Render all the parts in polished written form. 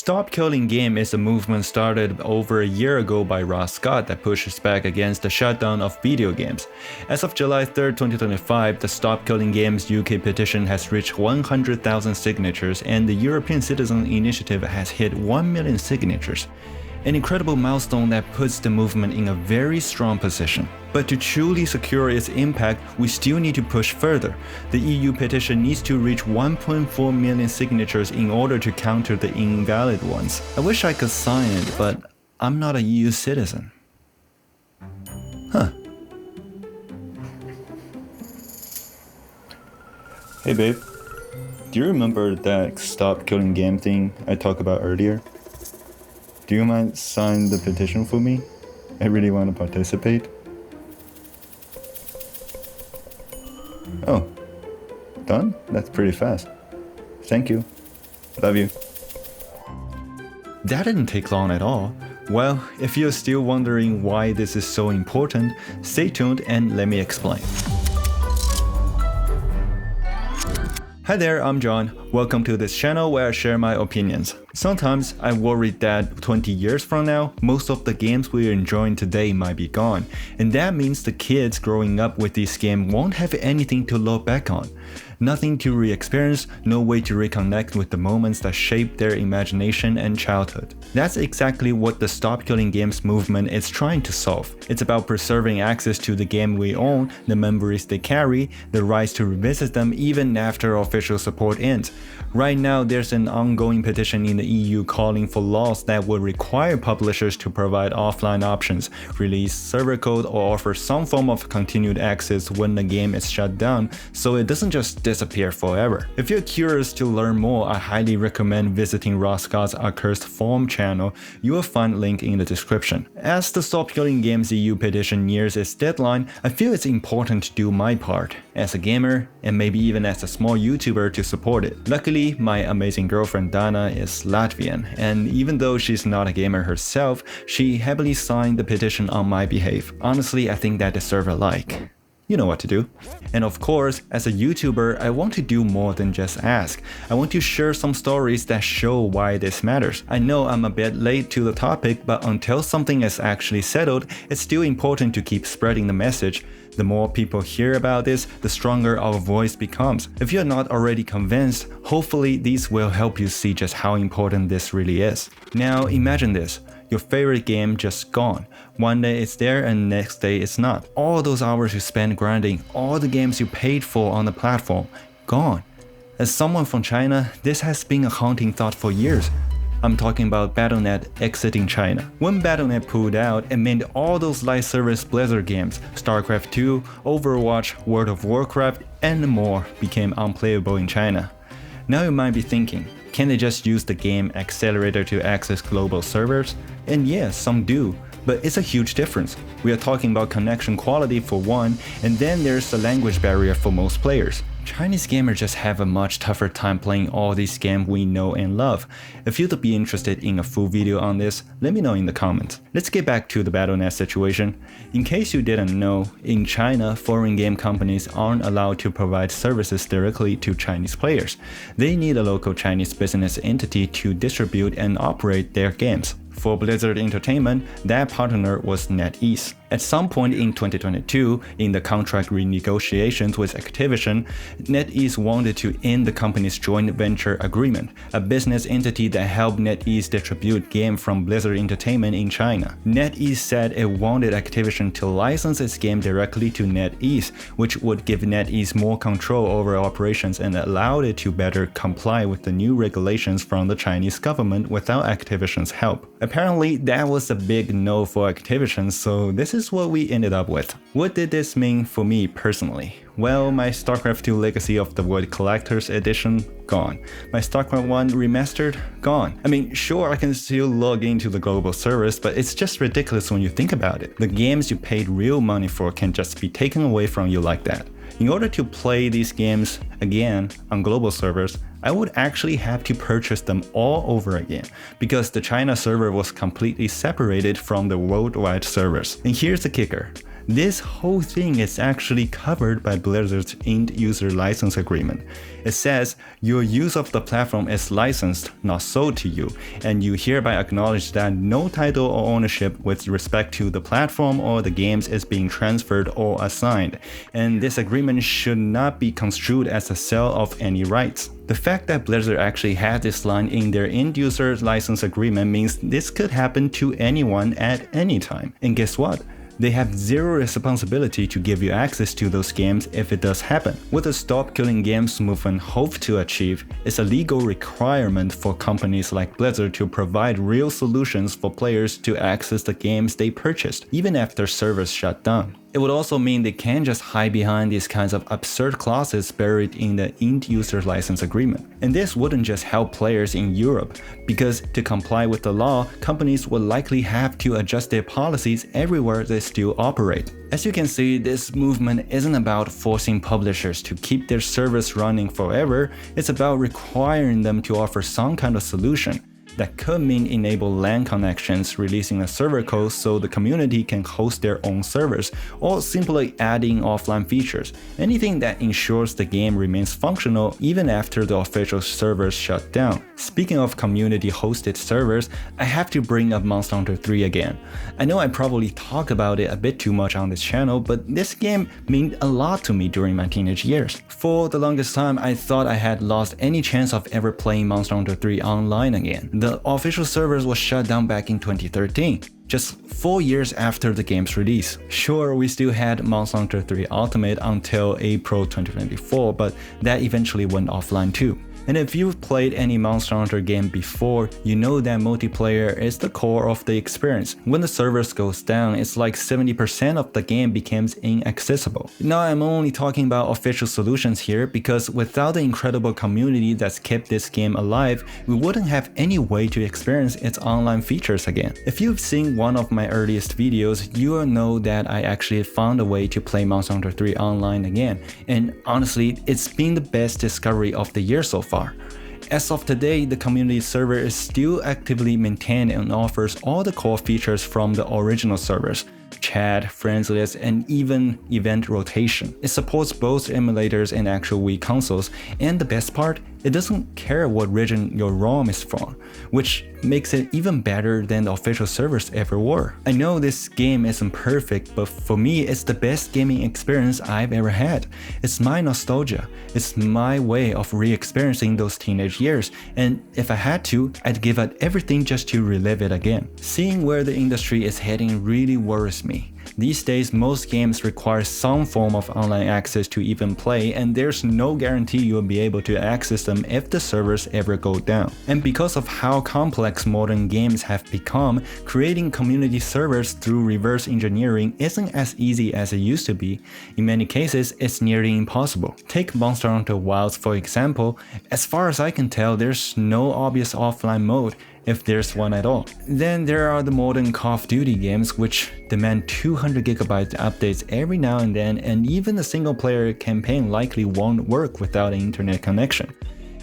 Stop Killing Game is a movement started over a year ago by Ross Scott that pushes back against the shutdown of video games. As of July 3, 2025, the Stop Killing Games UK petition has reached 100,000 signatures and the European Citizen Initiative has hit 1 million signatures. An incredible milestone that puts the movement in a very strong position. But to truly secure its impact, we still need to push further. The EU petition needs to reach 1.4 million signatures in order to counter the invalid ones. I wish I could sign it, but I'm not a EU citizen. Huh. Hey babe, do you remember that Stop Killing Game thing I talked about earlier? Do you mind signing the petition for me? I really want to participate. Oh, done? That's pretty fast. Thank you. Love you. That didn't take long at all. Well, if you're still wondering why this is so important, stay tuned and let me explain. Hi there, I'm John. Welcome to this channel where I share my opinions. Sometimes I worry that 20 years from now, most of the games we're enjoying today might be gone, and that means the kids growing up with these games won't have anything to look back on. Nothing to re-experience, no way to reconnect with the moments that shaped their imagination and childhood. That's exactly what the Stop Killing Games movement is trying to solve. It's about preserving access to the game we own, the memories they carry, the rights to revisit them even after official support ends. Right now, there's an ongoing petition in the EU calling for laws that would require publishers to provide offline options, release server code, or offer some form of continued access when the game is shut down, so it doesn't just disappear forever. If you're curious to learn more, I highly recommend visiting Ross Scott's Accursed Farms channel. You will find a link in the description. As the Stop Killing Games EU petition nears its deadline, I feel it's important to do my part, as a gamer, and maybe even as a small YouTuber to support it. Luckily, my amazing girlfriend Dana is Latvian, and even though she's not a gamer herself, she happily signed the petition on my behalf. Honestly, I think that deserves a like. You know what to do. And of course, as a YouTuber, I want to do more than just ask. I want to share some stories that show why this matters. I know I'm a bit late to the topic, but until something is actually settled, it's still important to keep spreading the message. The more people hear about this, the stronger our voice becomes. If you're not already convinced, hopefully these will help you see just how important this really is. Now imagine this. Your favorite game just gone. One day it's there and next day it's not. All those hours you spent grinding, all the games you paid for on the platform, gone. As someone from China, this has been a haunting thought for years. I'm talking about Battle.net exiting China. When Battle.net pulled out, it meant all those live service Blizzard games, StarCraft 2, Overwatch, World of Warcraft, and more became unplayable in China. Now you might be thinking, can they just use the game accelerator to access global servers? And yes, some do, but it's a huge difference. We are talking about connection quality for one, and then there's the language barrier for most players. Chinese gamers just have a much tougher time playing all these games we know and love. If you'd be interested in a full video on this, let me know in the comments. Let's get back to the Battle.net situation. In case you didn't know, in China, foreign game companies aren't allowed to provide services directly to Chinese players. They need a local Chinese business entity to distribute and operate their games. For Blizzard Entertainment, that partner was NetEase. At some point in 2022, in the contract renegotiations with Activision, NetEase wanted to end the company's joint venture agreement, a business entity that helped NetEase distribute games from Blizzard Entertainment in China. NetEase said it wanted Activision to license its game directly to NetEase, which would give NetEase more control over operations and allow it to better comply with the new regulations from the Chinese government without Activision's help. Apparently, that was a big no for Activision, so this is what we ended up with. What did this mean for me personally? Well, my StarCraft 2 Legacy of the Void Collector's Edition, gone. My StarCraft 1 Remastered, gone. I mean, sure, I can still log into the global servers, but it's just ridiculous when you think about it. The games you paid real money for can just be taken away from you like that. In order to play these games again on global servers, I would actually have to purchase them all over again, because the China server was completely separated from the worldwide servers. And here's the kicker. This whole thing is actually covered by Blizzard's end-user license agreement. It says your use of the platform is licensed, not sold to you, and you hereby acknowledge that no title or ownership with respect to the platform or the games is being transferred or assigned, and this agreement should not be construed as a sale of any rights. The fact that Blizzard actually had this line in their end-user license agreement means this could happen to anyone at any time. And guess what? They have zero responsibility to give you access to those games if it does happen. What the Stop Killing Games movement hopes to achieve is a legal requirement for companies like Blizzard to provide real solutions for players to access the games they purchased, even after servers shut down. It would also mean they can't just hide behind these kinds of absurd clauses buried in the end-user license agreement. And this wouldn't just help players in Europe, because to comply with the law, companies would likely have to adjust their policies everywhere they still operate. As you can see, this movement isn't about forcing publishers to keep their servers running forever, it's about requiring them to offer some kind of solution. That could mean enable LAN connections, releasing a server code so the community can host their own servers, or simply adding offline features, anything that ensures the game remains functional even after the official servers shut down. Speaking of community-hosted servers, I have to bring up Monster Hunter 3 again. I know I probably talk about it a bit too much on this channel, but this game meant a lot to me during my teenage years. For the longest time, I thought I had lost any chance of ever playing Monster Hunter 3 online again. The official servers was shut down back in 2013, just 4 years after the game's release. Sure, we still had Monster Hunter 3 Ultimate until April 2024, but that eventually went offline too. And if you've played any Monster Hunter game before, you know that multiplayer is the core of the experience. When the servers goes down, it's like 70% of the game becomes inaccessible. Now I'm only talking about official solutions here because without the incredible community that's kept this game alive, we wouldn't have any way to experience its online features again. If you've seen one of my earliest videos, you will know that I actually found a way to play Monster Hunter 3 online again, and honestly, it's been the best discovery of the year so far. As of today, the community server is still actively maintained and offers all the core features from the original servers: chat, friends list, and even event rotation. It supports both emulators and actual Wii consoles, and the best part, it doesn't care what region your ROM is from, which makes it even better than the official servers ever were. I know this game isn't perfect, but for me, it's the best gaming experience I've ever had. It's my nostalgia. It's my way of re-experiencing those teenage years, and if I had to, I'd give out everything just to relive it again. Seeing where the industry is heading really worries me. These days, most games require some form of online access to even play, and there's no guarantee you'll be able to access them if the servers ever go down. And because of how complex modern games have become, creating community servers through reverse engineering isn't as easy as it used to be. In many cases, it's nearly impossible. Take Monster Hunter Wilds for example. As far as I can tell, there's no obvious offline mode, if there's one at all. Then there are the modern Call of Duty games which demand 200GB updates every now and then, and even the single-player campaign likely won't work without an internet connection.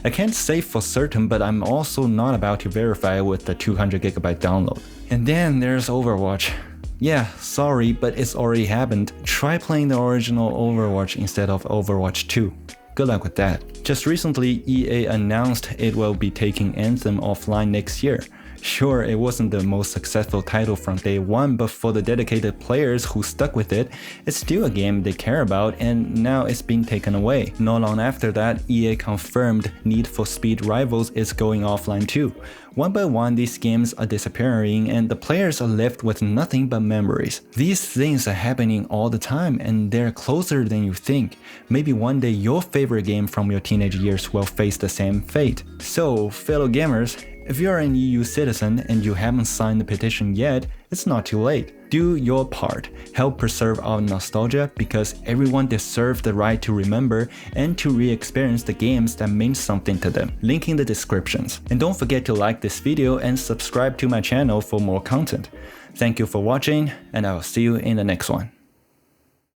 I can't say for certain, but I'm also not about to verify with the 200GB download. And then there's Overwatch. Yeah, sorry, but it's already happened. Try playing the original Overwatch instead of Overwatch 2. Good luck with that. Just recently, EA announced it will be taking Anthem offline next year. Sure, it wasn't the most successful title from day one, but for the dedicated players who stuck with it, it's still a game they care about, and now it's being taken away. Not long after that, EA confirmed Need for Speed Rivals is going offline too. One by one, these games are disappearing and the players are left with nothing but memories. These things are happening all the time and they're closer than you think. Maybe one day your favorite game from your teenage years will face the same fate. So, fellow gamers, if you're an EU citizen and you haven't signed the petition yet, it's not too late. Do your part. Help preserve our nostalgia because everyone deserves the right to remember and to re-experience the games that mean something to them. Link in the descriptions. And don't forget to like this video and subscribe to my channel for more content. Thank you for watching, and I'll see you in the next one.